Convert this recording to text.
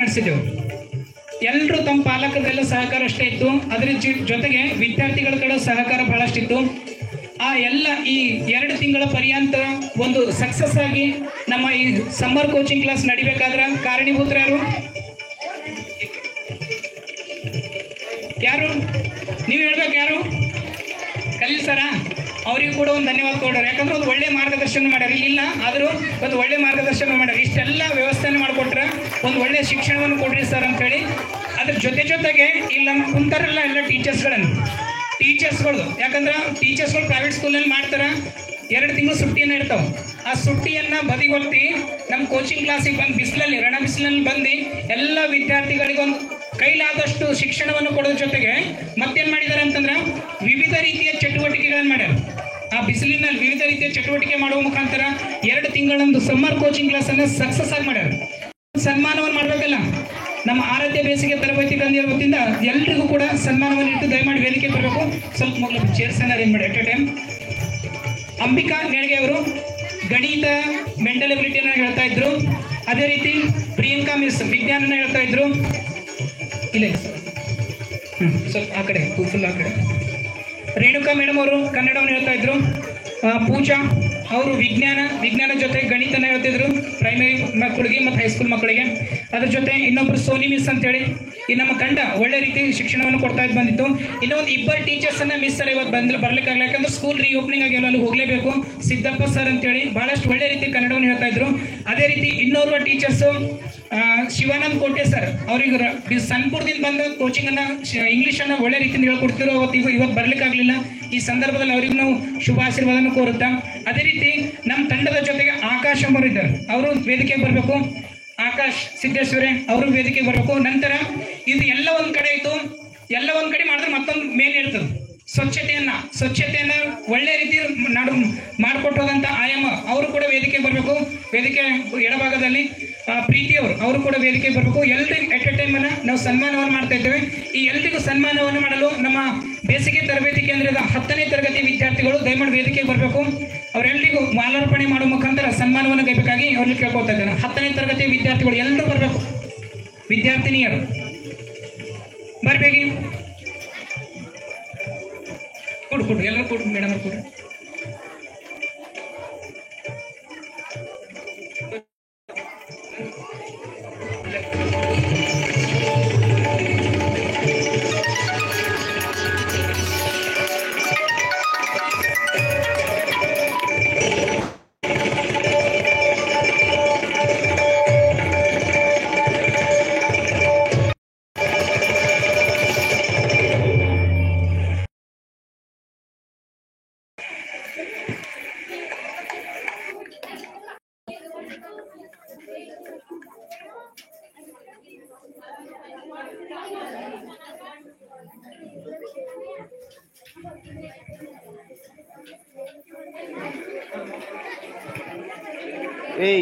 ನಡೆಸಿದೆವು. ಎಲ್ಲರೂ ತಮ್ಮ ಪಾಲಕರೆಲ್ಲ ಸಹಕಾರ ಅಷ್ಟೇ ಇತ್ತು. ಅದರ ಜೊತೆಗೆ ವಿದ್ಯಾರ್ಥಿಗಳ ಕಡೆ ಸಹಕಾರ ಬಹಳಷ್ಟಿತ್ತು. ಆ ಎಲ್ಲ ಈ 2 ತಿಂಗಳ ಪರ್ಯಂತ ಒಂದು ಸಕ್ಸಸ್ ಆಗಿ ನಮ್ಮ ಈ ಸಮ್ಮರ್ ಕೋಚಿಂಗ್ ಕ್ಲಾಸ್ ನಡಿಬೇಕಾದ್ರೆ ಕಾರಣೀಭೂತರು ಯಾರು ನೀವು ಹೇಳ್ಬೇಕು. ಯಾರು ಕಲೀಲ್ ಸರ, ಅವ್ರಿಗೂ ಕೂಡ ಒಂದು ಧನ್ಯವಾದ ಕೊಡ್ರಿ. ಯಾಕಂದ್ರೆ ಒಂದು ಒಳ್ಳೆ ಮಾರ್ಗದರ್ಶನ ಮಾಡ್ಯಾರ. ಇಲ್ಲ ಆದರೂ ಒಂದು ಒಳ್ಳೆ ಮಾರ್ಗದರ್ಶನ ಮಾಡ್ಯಾರ. ಇಷ್ಟೆಲ್ಲ ವ್ಯವಸ್ಥೆನ ಮಾಡಿಕೊಟ್ರೆ ಒಂದು ಒಳ್ಳೆ ಶಿಕ್ಷಣವನ್ನು ಕೊಡ್ರಿ ಸರ್ ಅಂತೇಳಿ. ಅದ್ರ ಜೊತೆಗೆ ಇಲ್ಲ ಕುಂತಾರಲ್ಲ ಎಲ್ಲ ಟೀಚರ್ಸ್ಗಳು, ಯಾಕಂದ್ರೆ ಟೀಚರ್ಸ್ಗಳು ಪ್ರೈವೇಟ್ ಸ್ಕೂಲಲ್ಲಿ ಮಾಡ್ತಾರೆ. 2 ತಿಂಗಳು ಸುಟ್ಟಿಯನ್ನು ಇರ್ತಾವೆ. ಆ ಸುಟ್ಟಿಯನ್ನು ಬದಿಗೊತ್ತಿ ನಮ್ಮ ಕೋಚಿಂಗ್ ಕ್ಲಾಸಿಗೆ ಬಂದು ಬಿಸಿಲಲ್ಲಿ ರಣ ಬಿಸಿಲಲ್ಲಿ ಬಂದು ಎಲ್ಲ ವಿದ್ಯಾರ್ಥಿಗಳಿಗೊಂದು ಕೈಲಾದಷ್ಟು ಶಿಕ್ಷಣವನ್ನು ಕೊಡೋದ್ರ ಜೊತೆಗೆ ಮತ್ತೇನು ಮಾಡಿದ್ದಾರೆ ಅಂತಂದ್ರೆ ವಿವಿಧ ರೀತಿಯ ಚಟುವಟಿಕೆಗಳನ್ನು ಮಾಡ್ಯಾರ. ಆ ಬಿಸಿಲಿನಲ್ಲಿ ವಿವಿಧ ರೀತಿಯ ಚಟುವಟಿಕೆ ಮಾಡುವ ಮುಖಾಂತರ 2 ತಿಂಗಳೊಂದು ಸಮ್ಮರ್ ಕೋಚಿಂಗ್ ಕ್ಲಾಸನ್ನು ಸಕ್ಸಸ್ ಆಗಿ ಮಾಡ್ಯಾರ. ಸನ್ಮಾನವನ್ನು ಮಾಡಬೇಕಲ್ಲ. ನಮ್ಮ ಆರಾಧ್ಯ ಬೇಸಿಗೆ ತರಬೇತಿ ಕೇಂದ್ರ ವತಿಯಿಂದ ಎಲ್ರಿಗೂ ಕೂಡ ಸನ್ಮಾನವನ್ನು ಇಟ್ಟು ದಯಮಾಡಿ ವೇದಿಕೆ ಬರಬೇಕು. ಸ್ವಲ್ಪ ಮೊದಲು ಚೇರ್ಸನ್ನು ಅರೇಂಜ್ ಮಾಡಿ. ಅಟ್ ಎ ಟೈಮ್ ಅಂಬಿಕಾ ನೇಳ್ಗೆ ಅವರು ಗಣಿತ ಮೆಂಟಲ್ ಎಬಿಲಿಟಿಯನ್ನು ಹೇಳ್ತಾ ಇದ್ರು. ಅದೇ ರೀತಿ ಪ್ರಿಯಾಂಕಾ ಮಿಸ್ ವಿಜ್ಞಾನನ ಹೇಳ್ತಾ ಇದ್ರು. ಇಲ್ಲ ಸ್ವಲ್ಪ ಆ ಕಡೆ ಫುಲ್ ಆ ಕಡೆ. ರೇಣುಕಾ ಮೇಡಮ್ ಅವರು ಕನ್ನಡವನ್ನು ಹೇಳ್ತಾ ಇದ್ರು. ಪೂಜಾ ಅವರು ವಿಜ್ಞಾನ ಜೊತೆ ಗಣಿತನ ಹೇಳ್ತಿದ್ರು ಪ್ರೈಮರಿ ಮಕ್ಕಳಿಗೆ ಮತ್ತು ಹೈಸ್ಕೂಲ್ ಮಕ್ಕಳಿಗೆ. ಅದ್ರ ಜೊತೆ ಇನ್ನೊಬ್ರು ಸೋನಿ ಮಿಸ್ ಅಂತೇಳಿ ಈ ನಮ್ಮ ತಂಡ ಒಳ್ಳೆ ರೀತಿ ಶಿಕ್ಷಣವನ್ನು ಕೊಡ್ತಾ ಬಂದಿತ್ತು. ಇನ್ನೊಂದು 2 ಟೀಚರ್ಸನ್ನು ಮಿಸ್ ಸರ್ ಇವತ್ತು ಬರ್ಲಿಕ್ಕಾಗಲ್ಲ. ಯಾಕಂದ್ರೆ ಸ್ಕೂಲ್ ರೀಓಪನಿಂಗ್ ಆಗಿ ಅಲ್ಲಿ ಹೋಗಲೇಬೇಕು. ಸಿದ್ದಪ್ಪ ಸರ್ ಅಂತೇಳಿ ಬಹಳಷ್ಟು ಒಳ್ಳೆ ರೀತಿ ಕನ್ನಡವನ್ನು ಹೇಳ್ತಾ ಇದ್ರು. ಅದೇ ರೀತಿ ಇನ್ನೋರ್ವ ಟೀಚರ್ಸು ಶಿವಾನಂದ್ ಕೋಟೆ ಸರ್, ಅವ್ರಿಗೆ ಸನ್ಪುರದಿಂದ ಬಂದ ಕೋಚಿಂಗನ್ನು ಇಂಗ್ಲೀಷನ್ನು ಒಳ್ಳೆ ರೀತಿಯಿಂದ ಹೇಳ್ಕೊಡ್ತಿರೋ. ಇವತ್ತು ಬರ್ಲಿಕ್ಕಾಗಲಿಲ್ಲ. ಈ ಸಂದರ್ಭದಲ್ಲಿ ಅವ್ರಿಗೆ ನಾವು ಶುಭ ಆಶೀರ್ವಾದನ ಕೋರುತ್ತಾ, ಅದೇ ರೀತಿ ನಮ್ಮ ತಂಡದ ಜೊತೆಗೆ ಆಕಾಶ್ ಅವರು ಇದ್ದಾರೆ. ಅವರು ವೇದಿಕೆಗೆ ಬರಬೇಕು. ಆಕಾಶ್ ಸಿದ್ದೇಶ್ವರೇ ಅವರು ವೇದಿಕೆಗೆ ಬರಬೇಕು. ನಂತರ ಇದು ಎಲ್ಲ ಒಂದು ಕಡೆ ಇತ್ತು. ಎಲ್ಲ ಒಂದು ಕಡೆ ಮಾಡಿದ್ರೆ ಮತ್ತೊಂದು ಮೇಲೆ ಇರ್ತದೆ. ಸ್ವಚ್ಛತೆಯನ್ನ ಒಳ್ಳೆ ರೀತಿ ಮಾಡಿಕೊಟ್ಟೋದಂತ ಆಯಮ್ಮ ಅವರು ಕೂಡ ವೇದಿಕೆ ಬರಬೇಕು. ವೇದಿಕೆ ಎಡಭಾಗದಲ್ಲಿ ಪ್ರೀತಿ ಅವರು ಕೂಡ ವೇದಿಕೆ ಬರಬೇಕು. ಎಲ್ರಿಗೂ ಎಟ್ ಎ ಟೈಮ್ ನಾವು ಸನ್ಮಾನವನ್ನು ಮಾಡ್ತಾ ಇದ್ದೇವೆ. ಈ ಎಲ್ರಿಗೂ ಸನ್ಮಾನವನ್ನು ಮಾಡಲು ನಮ್ಮ ಬೇಸಿಗೆ ತರಬೇತಿ ಕೇಂದ್ರದ 10ನೇ ತರಗತಿ ವಿದ್ಯಾರ್ಥಿಗಳು ದಯಮಾಡಿ ವೇದಿಕೆಗೆ ಬರಬೇಕು. ಅವರೆಲ್ಲರಿಗೂ ಮಾಲಾರ್ಪಣೆ ಮಾಡುವ ಮುಖಾಂತರ ಸನ್ಮಾನವನ್ನು ಗೈಬೇಕಾಗಿ ಅವ್ರಿಗೆ ಕೇಳ್ಕೊಳ್ತಾ ಇದ್ದೇನೆ. 10ನೇ ತರಗತಿ ವಿದ್ಯಾರ್ಥಿಗಳು ಎಲ್ಲರೂ ಬರಬೇಕು. ವಿದ್ಯಾರ್ಥಿನಿಯರು ಬರಬೇಕಿ. ಕೊಡು ಎಲ್ಲರೂ ಕೊಡು ಮೇಡಮ್ ಅವ್ರು ಕೊಡು. Hey.